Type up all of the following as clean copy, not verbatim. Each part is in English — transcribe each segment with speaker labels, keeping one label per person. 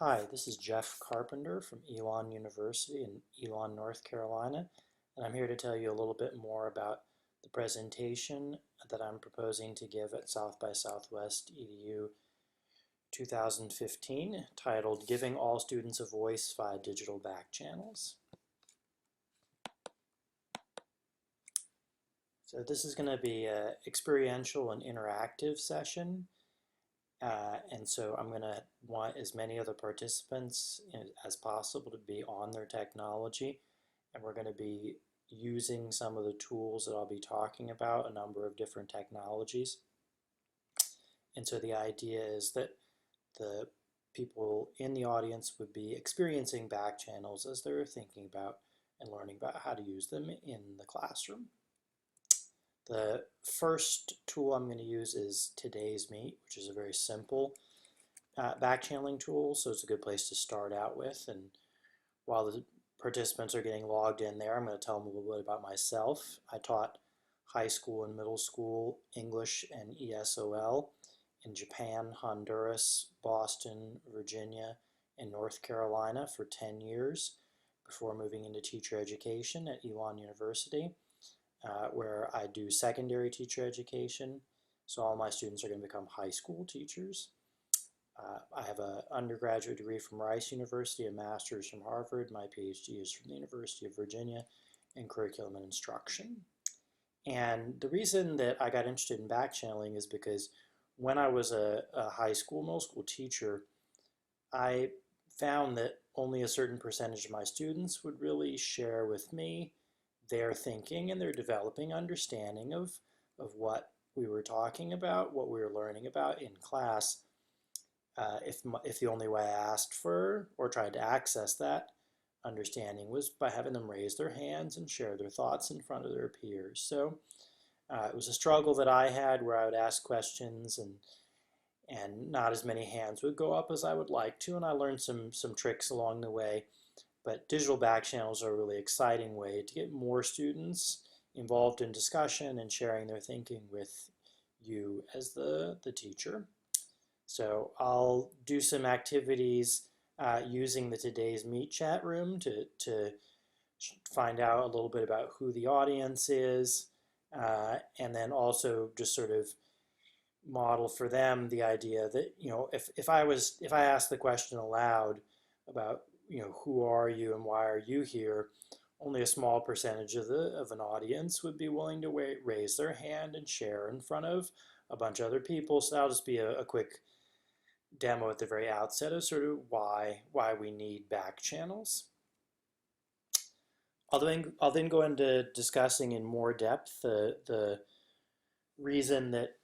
Speaker 1: Hi, this is Jeff Carpenter from Elon University in Elon, North Carolina, and I'm here to tell you a little bit more about the presentation that I'm proposing to give at South by Southwest EDU 2015, titled Giving All Students a Voice via Digital Back Channels. So this is going to be an experiential and interactive session. And so I'm going to want as many of the participants as possible to be on their technology. And we're going to be using some of the tools that I'll be talking about, a number of different technologies. And so the idea is that the people in the audience would be experiencing back channels as they're thinking about and learning about how to use them in the classroom. The first tool I'm going to use is Today's Meet, which is a very simple back channeling tool, so it's a good place to start out with. And while the participants are getting logged in there, I'm going to tell them a little bit about myself. I taught high school and middle school English and ESOL in Japan, Honduras, Boston, Virginia, and North Carolina for 10 years before moving into teacher education at Elon University. Where I do secondary teacher education. So all my students are going to become high school teachers. I have an undergraduate degree from Rice University, a master's from Harvard. My PhD is from the University of Virginia in curriculum and instruction. And the reason that I got interested in back channeling is because when I was a high school, middle school teacher, I found that only a certain percentage of my students would really share with me their thinking and their developing understanding of what we were talking about, what we were learning about in class, if the only way I asked for or tried to access that understanding was by having them raise their hands and share their thoughts in front of their peers. So it was a struggle that I had where I would ask questions and not as many hands would go up as I would like to, and I learned some tricks along the way. But digital back channels are a really exciting way to get more students involved in discussion and sharing their thinking with you as the teacher. So I'll do some activities using the Today's Meet chat room to find out a little bit about who the audience is, and then also just sort of model for them the idea that, if I asked the question aloud about, who are you and why are you here, only a small percentage of an audience would be willing to raise their hand and share in front of a bunch of other people. So that'll just be a quick demo at the very outset of sort of why we need back channels. I'll then go into discussing in more depth the reason that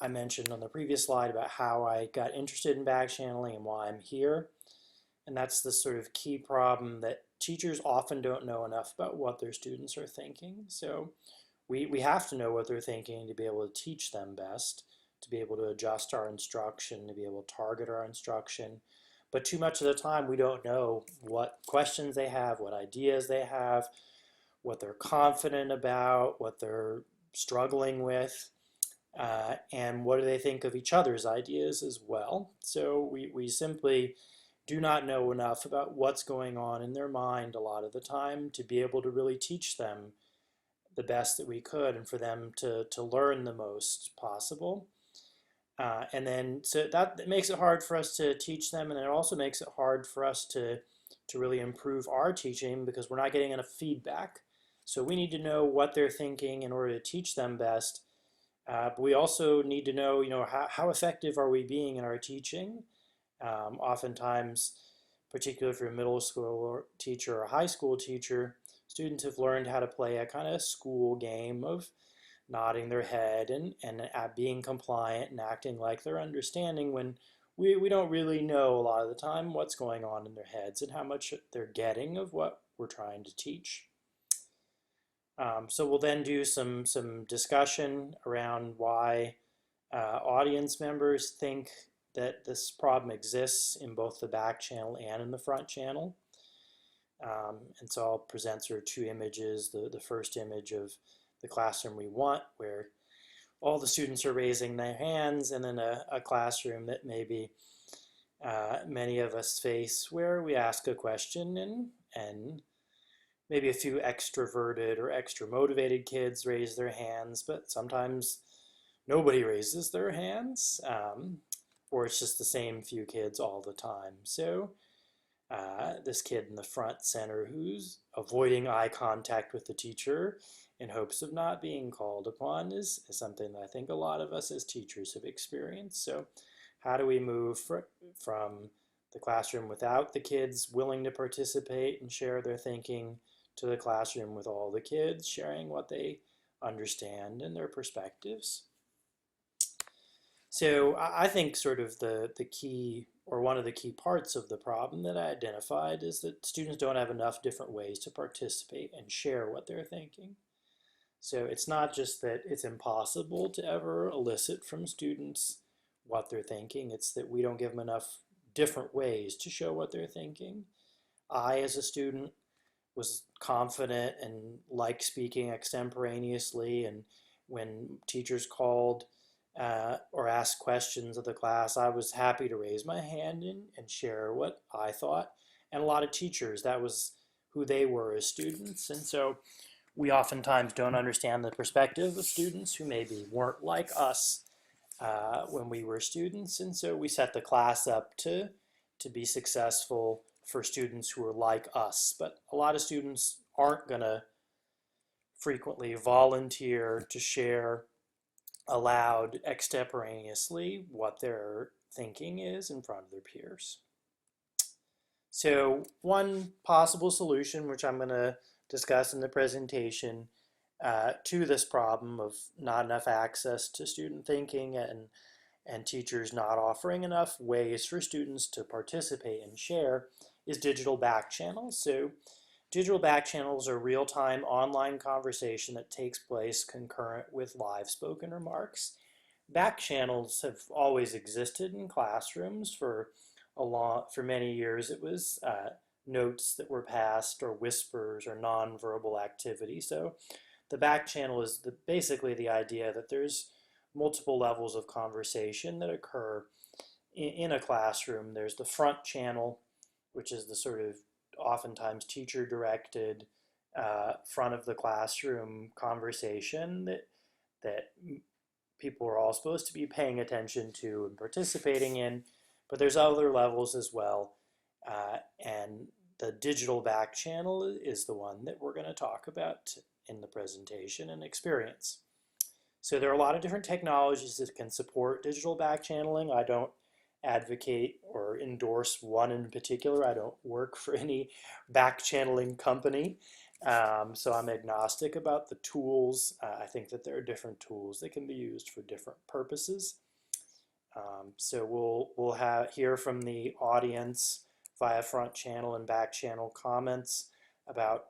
Speaker 1: I mentioned on the previous slide about how I got interested in back channeling and why I'm here. And that's the sort of key problem that teachers often don't know enough about what their students are thinking. So we have to know what they're thinking to be able to teach them best, to be able to adjust our instruction, to be able to target our instruction. But too much of the time we don't know what questions they have, what ideas they have, what they're confident about, what they're struggling with, and what do they think of each other's ideas as well. So we simply do not know enough about what's going on in their mind a lot of the time to be able to really teach them the best that we could and for them to learn the most possible. And then so that makes it hard for us to teach them, and it also makes it hard for us to really improve our teaching because we're not getting enough feedback. So we need to know what they're thinking in order to teach them best. But we also need to know, how effective are we being in our teaching? Oftentimes, particularly for a middle school teacher or a high school teacher, students have learned how to play a kind of school game of nodding their head and being compliant and acting like they're understanding when we don't really know a lot of the time what's going on in their heads and how much they're getting of what we're trying to teach. So we'll then do some discussion around why audience members think that this problem exists in both the back channel and in the front channel. And so I'll present sort of two images. The first image of the classroom we want, where all the students are raising their hands, and then a classroom that maybe many of us face where we ask a question and maybe a few extroverted or extra motivated kids raise their hands, but sometimes nobody raises their hands, or it's just the same few kids all the time. So this kid in the front center who's avoiding eye contact with the teacher in hopes of not being called upon is something that I think a lot of us as teachers have experienced. So how do we move from the classroom without the kids willing to participate and share their thinking to the classroom with all the kids sharing what they understand and their perspectives? So I think sort of the key or one of the key parts of the problem that I identified is that students don't have enough different ways to participate and share what they're thinking. So it's not just that it's impossible to ever elicit from students what they're thinking, it's that we don't give them enough different ways to show what they're thinking. I, as a student, was confident and liked speaking extemporaneously, and when teachers called or asked questions of the class, I was happy to raise my hand and share what I thought. And a lot of teachers, that was who they were as students. And so we oftentimes don't understand the perspective of students who maybe weren't like us when we were students. And so we set the class up to be successful for students who are like us. But a lot of students aren't going to frequently volunteer to share aloud extemporaneously what their thinking is in front of their peers. So one possible solution, which I'm going to discuss in the presentation, to this problem of not enough access to student thinking and teachers not offering enough ways for students to participate and share, is digital back channels. So digital back channels are real-time online conversation that takes place concurrent with live spoken remarks. Back channels have always existed in classrooms for many years. It was notes that were passed or whispers or nonverbal activity. So the back channel is basically the idea that there's multiple levels of conversation that occur in a classroom. There's the front channel, which is the sort of oftentimes teacher directed front of the classroom conversation that people are all supposed to be paying attention to and participating in, but there's other levels as well. And the digital back channel is the one that we're going to talk about in the presentation and experience. So there are a lot of different technologies that can support digital back channeling. I don't advocate or endorse one in particular. I don't work for any back channeling company. So I'm agnostic about the tools. I think that there are different tools that can be used for different purposes. So we'll hear from the audience via front channel and back channel comments about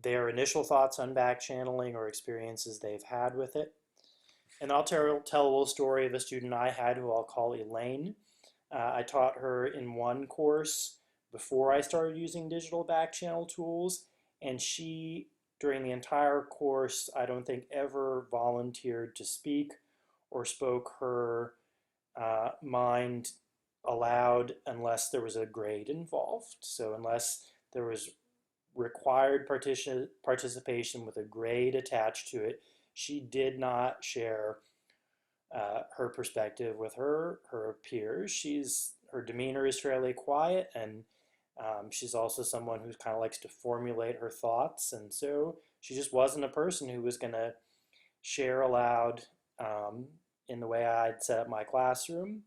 Speaker 1: their initial thoughts on back channeling or experiences they've had with it. And I'll tell a little story of a student I had who I'll call Elaine. I taught her in one course before I started using digital back channel tools, and she, during the entire course, I don't think ever volunteered to speak or spoke her mind aloud unless there was a grade involved. So unless there was required participation with a grade attached to it, she did not share her perspective with her peers. Her demeanor is fairly quiet, and she's also someone who kind of likes to formulate her thoughts, and so she just wasn't a person who was going to share aloud in the way I'd set up my classroom.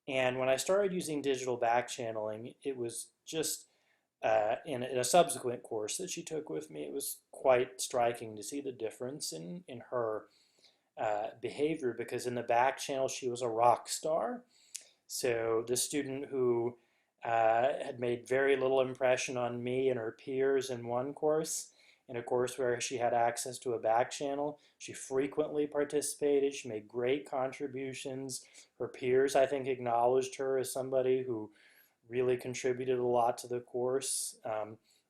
Speaker 1: And when I started using digital back channeling, it was just in a subsequent course that she took with me, it was quite striking to see the difference in her behavior, because in the back channel she was a rock star. So the student who had made very little impression on me and her peers in one course, in a course where she had access to a back channel, she frequently participated. She made great contributions. Her peers, I think, acknowledged her as somebody who really contributed a lot to the course.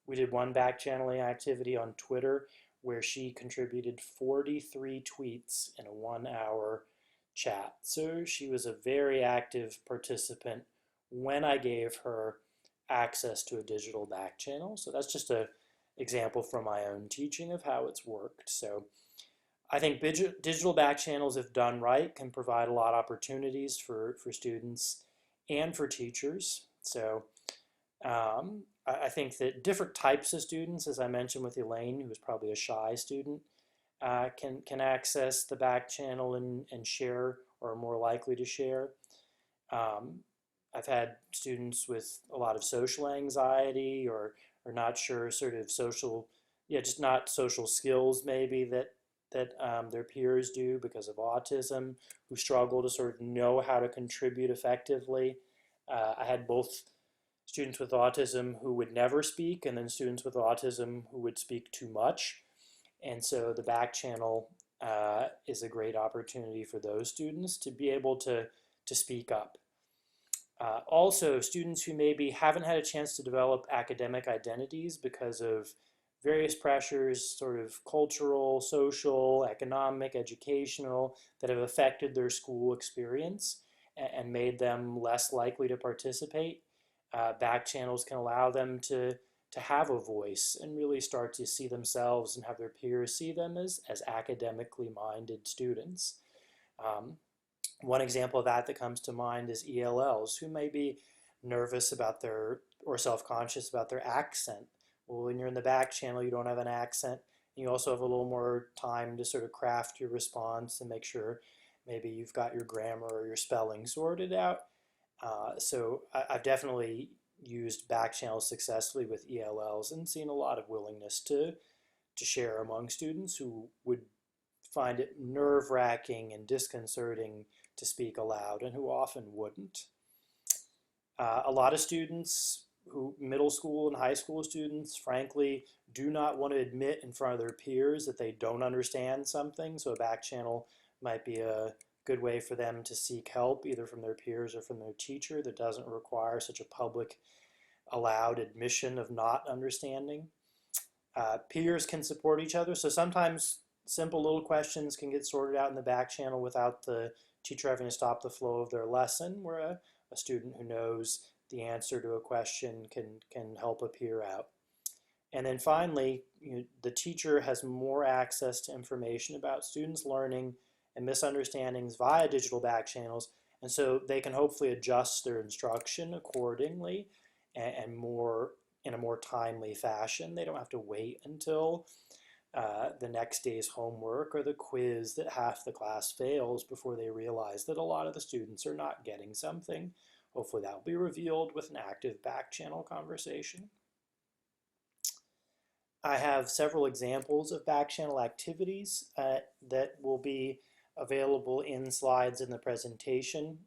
Speaker 1: We did one back channeling activity on Twitter where she contributed 43 tweets in a 1 hour chat. So she was a very active participant when I gave her access to a digital back channel. So that's just an example from my own teaching of how it's worked. So I think digital back channels, if done right, can provide a lot of opportunities for students and for teachers. So I think that different types of students, as I mentioned with Elaine, who was probably a shy student, can access the back channel and share, or are more likely to share. Um, I've had students with a lot of social anxiety, or not sure sort of social, yeah, just not social skills maybe that their peers do because of autism, who struggle to sort of know how to contribute effectively. I had both students with autism who would never speak, and then students with autism who would speak too much. And so the back channel is a great opportunity for those students to be able to speak up. Also, students who maybe haven't had a chance to develop academic identities because of various pressures, sort of cultural, social, economic, educational, that have affected their school experience and made them less likely to participate. Back channels can allow them to have a voice and really start to see themselves and have their peers see them as academically minded students. Um, One example of that comes to mind is ELLs who may be nervous about their, or self-conscious about their accent. Well, when you're in the back channel, you don't have an accent. You also have a little more time to sort of craft your response and make sure maybe you've got your grammar or your spelling sorted out. I've definitely used back channels successfully with ELLs and seen a lot of willingness to share among students who would find it nerve-wracking and disconcerting to speak aloud and who often wouldn't. A lot of students, middle school and high school students, frankly, do not want to admit in front of their peers that they don't understand something. So a back channel might be a good way for them to seek help either from their peers or from their teacher that doesn't require such a public, allowed admission of not understanding. Peers can support each other. So sometimes simple little questions can get sorted out in the back channel without the teacher having to stop the flow of their lesson, where a student who knows the answer to a question can help a peer out. And then finally, the teacher has more access to information about students' learning and misunderstandings via digital back channels, and so they can hopefully adjust their instruction accordingly and more in a more timely fashion. They don't have to wait until the next day's homework or the quiz that half the class fails before they realize that a lot of the students are not getting something. Hopefully that will be revealed with an active back channel conversation. I have several examples of back channel activities that will be available in slides in the presentation.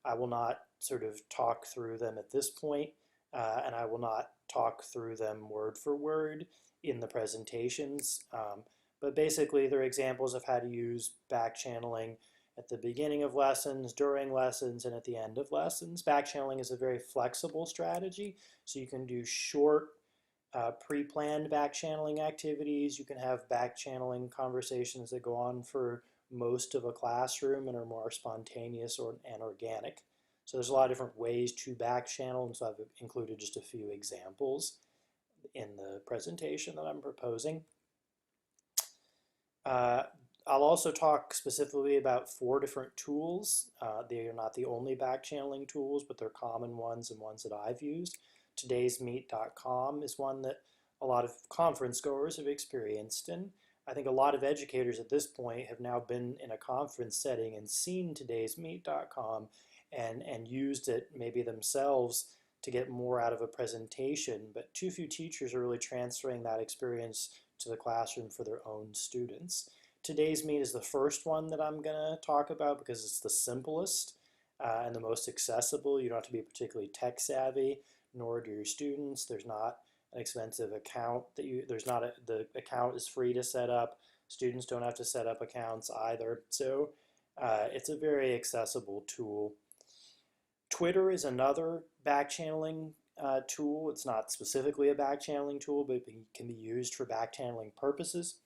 Speaker 1: I will not sort of talk through them at this point, and I will not talk through them word for word in the presentations. But basically, they're examples of how to use back channeling at the beginning of lessons, during lessons, and at the end of lessons. Back channeling is a very flexible strategy, so you can do short pre-planned back channeling activities. You can have back channeling conversations that go on for most of a classroom and are more spontaneous and organic. So there's a lot of different ways to back channel, and so I've included just a few examples in the presentation that I'm proposing. Uh, I'll also talk specifically about 4 different tools. They are not the only back channeling tools, but they're common ones and ones that I've used. Todaysmeet.com is one that a lot of conference goers have experienced, and I think a lot of educators at this point have now been in a conference setting and seen todaysmeet.com and used it maybe themselves to get more out of a presentation, but too few teachers are really transferring that experience to the classroom for their own students. Today's Meet is the first one that I'm going to talk about because it's the simplest and the most accessible. You don't have to be particularly tech savvy, nor do your students. There's not an expensive account the account is free to set up. Students don't have to set up accounts either. So it's a very accessible tool. Twitter is another back channeling tool. It's not specifically a back channeling tool, but it can be used for back channeling purposes.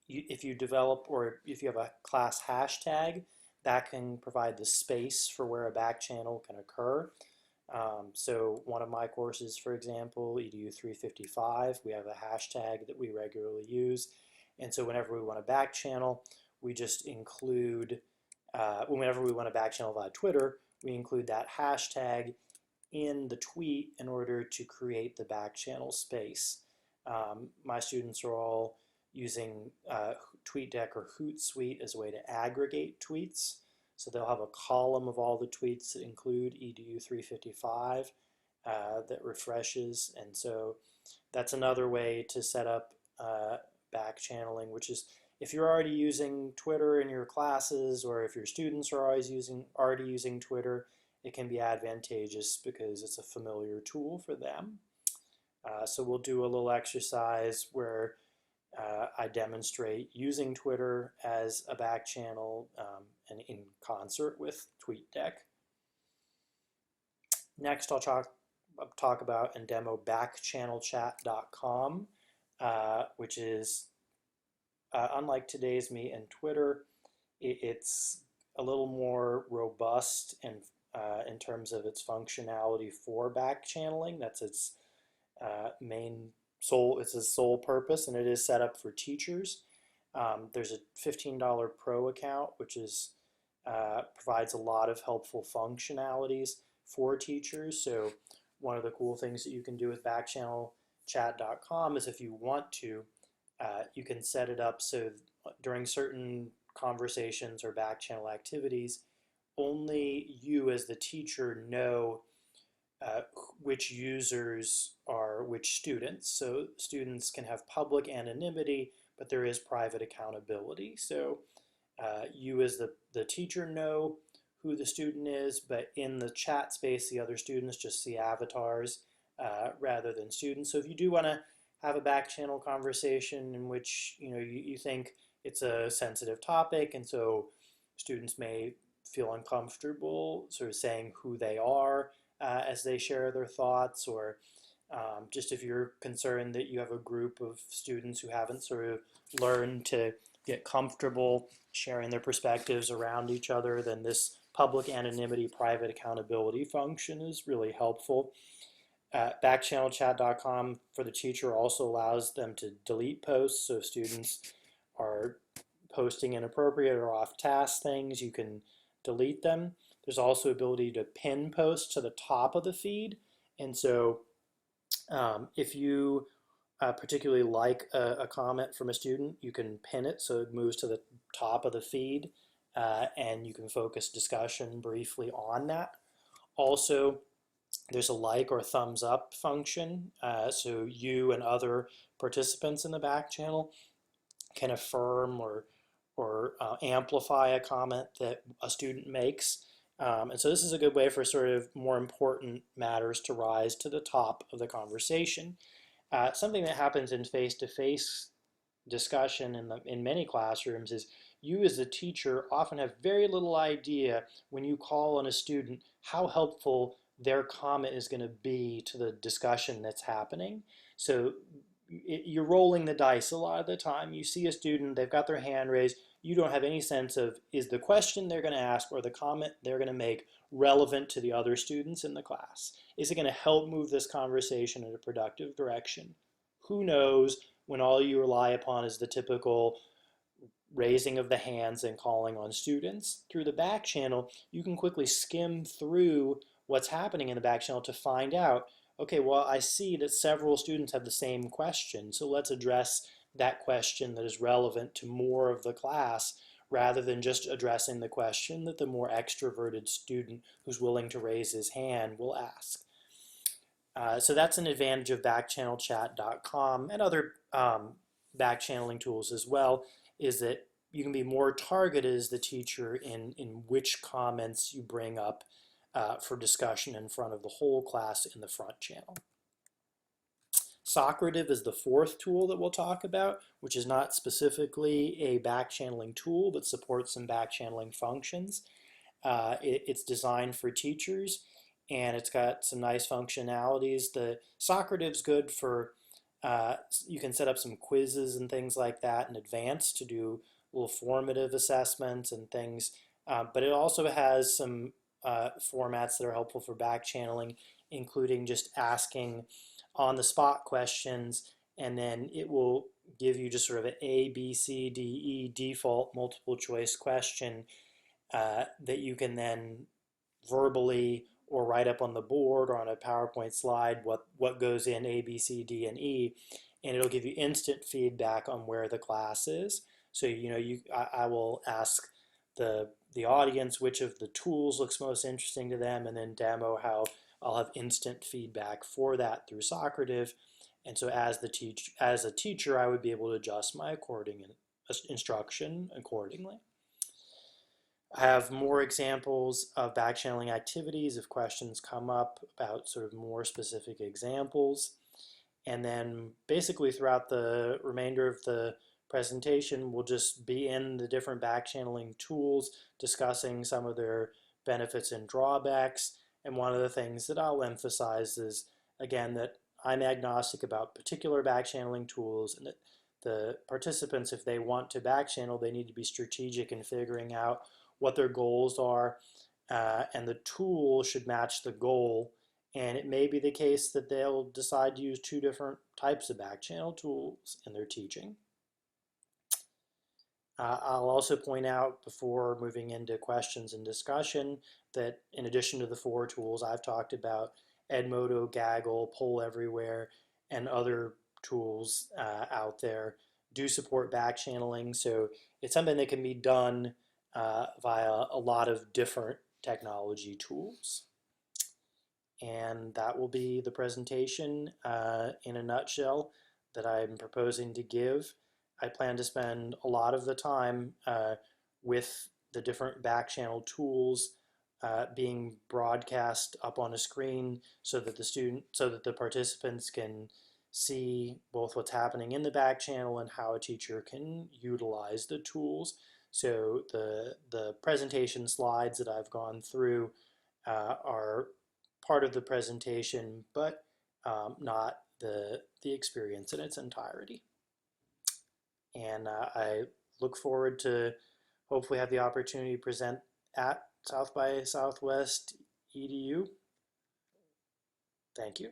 Speaker 1: if you develop or if you have a class hashtag, that can provide the space for where a back channel can occur. So one of my courses, for example, EDU 355, we have a hashtag that we regularly use. And so whenever we want to back channel, we just include, whenever we want to back channel via Twitter, we include that hashtag in the tweet in order to create the back channel space. My students are all using TweetDeck or Hootsuite as a way to aggregate tweets. So they'll have a column of all the tweets that include EDU 355 that refreshes. And so that's another way to set up back channeling, which is if you're already using Twitter in your classes, or if your students are already using Twitter, it can be advantageous because it's a familiar tool for them. So we'll do a little exercise where I demonstrate using Twitter as a back channel and in concert with TweetDeck. Next, I'll talk about and demo backchannelchat.com, which is, unlike today's Meet and Twitter, it's a little more robust and in terms of its functionality for back channeling. That's its it's its sole purpose, and it is set up for teachers. There's a $15 Pro account, which is provides a lot of helpful functionalities for teachers. So one of the cool things that you can do with backchannelchat.com is if you want to, you can set it up so during certain conversations or back channel activities, only you as the teacher know which users are which students. So students can have public anonymity, but there is private accountability. So you as the teacher know who the student is, but in the chat space, the other students just see avatars rather than students. So if you do want to have a back channel conversation in which you think it's a sensitive topic, and so students may feel uncomfortable sort of saying who they are as they share their thoughts, or just if you're concerned that you have a group of students who haven't sort of learned to get comfortable sharing their perspectives around each other, then this public anonymity, private accountability function is really helpful. Backchannelchat.com for the teacher also allows them to delete posts. So if students are posting inappropriate or off-task things, you can delete them. There's also ability to pin posts to the top of the feed. And so if you particularly like a comment from a student, you can pin it so it moves to the top of the feed, and you can focus discussion briefly on that. Also, there's a like or thumbs up function, so you and other participants in the back channel can affirm or amplify a comment that a student makes. And so this is a good way for sort of more important matters to rise to the top of the conversation. Something that happens in face-to-face discussion in many classrooms is you as the teacher often have very little idea when you call on a student how helpful their comment is going to be to the discussion that's happening. So you're rolling the dice a lot of the time. You see a student, they've got their hand raised, you don't have any sense of is the question they're going to ask or the comment they're going to make relevant to the other students in the class? Is it going to help move this conversation in a productive direction? Who knows when all you rely upon is the typical raising of the hands and calling on students? Through the back channel, you can quickly skim through what's happening in the back channel to find out, okay, well, I see that several students have the same question, so let's address that question that is relevant to more of the class rather than just addressing the question that the more extroverted student who's willing to raise his hand will ask. So that's an advantage of backchannelchat.com and other back channeling tools as well, is that you can be more targeted as the teacher in which comments you bring up for discussion in front of the whole class in the front channel. Socrative is the fourth tool that we'll talk about, which is not specifically a back channeling tool, but supports some back channeling functions. It's designed for teachers, and it's got some nice functionalities. The Socrative's good for You can set up some quizzes and things like that in advance to do little formative assessments and things. But it also has some formats that are helpful for back channeling, including just asking on the spot questions, and then it will give you just sort of an A, B, C, D, E default multiple choice question that you can then verbally or write up on the board or on a PowerPoint slide what goes in A, B, C, D, and E, and it'll give you instant feedback on where the class is. So I will ask the audience which of the tools looks most interesting to them, and then demo how I'll have instant feedback for that through Socrative. And so as a teacher, I would be able to adjust my instruction accordingly. I have more examples of backchanneling activities if questions come up about sort of more specific examples. And then basically throughout the remainder of the presentation, we'll just be in the different backchanneling tools, discussing some of their benefits and drawbacks. And one of the things that I'll emphasize is, again, that I'm agnostic about particular backchanneling tools, and that the participants, if they want to backchannel, they need to be strategic in figuring out what their goals are, and the tool should match the goal. And it may be the case that they'll decide to use two different types of back channel tools in their teaching. I'll also point out before moving into questions and discussion that in addition to the four tools I've talked about, Edmodo, Gaggle, Poll Everywhere, and other tools out there do support back channeling. So it's something that can be done via a lot of different technology tools. And that will be the presentation in a nutshell that I'm proposing to give. I plan to spend a lot of the time with the different back channel tools being broadcast up on a screen so that the participants can see both what's happening in the back channel and how a teacher can utilize the tools. So the presentation slides that I've gone through are part of the presentation, but not the experience in its entirety. And I look forward to hopefully have the opportunity to present at South by Southwest EDU. Thank you.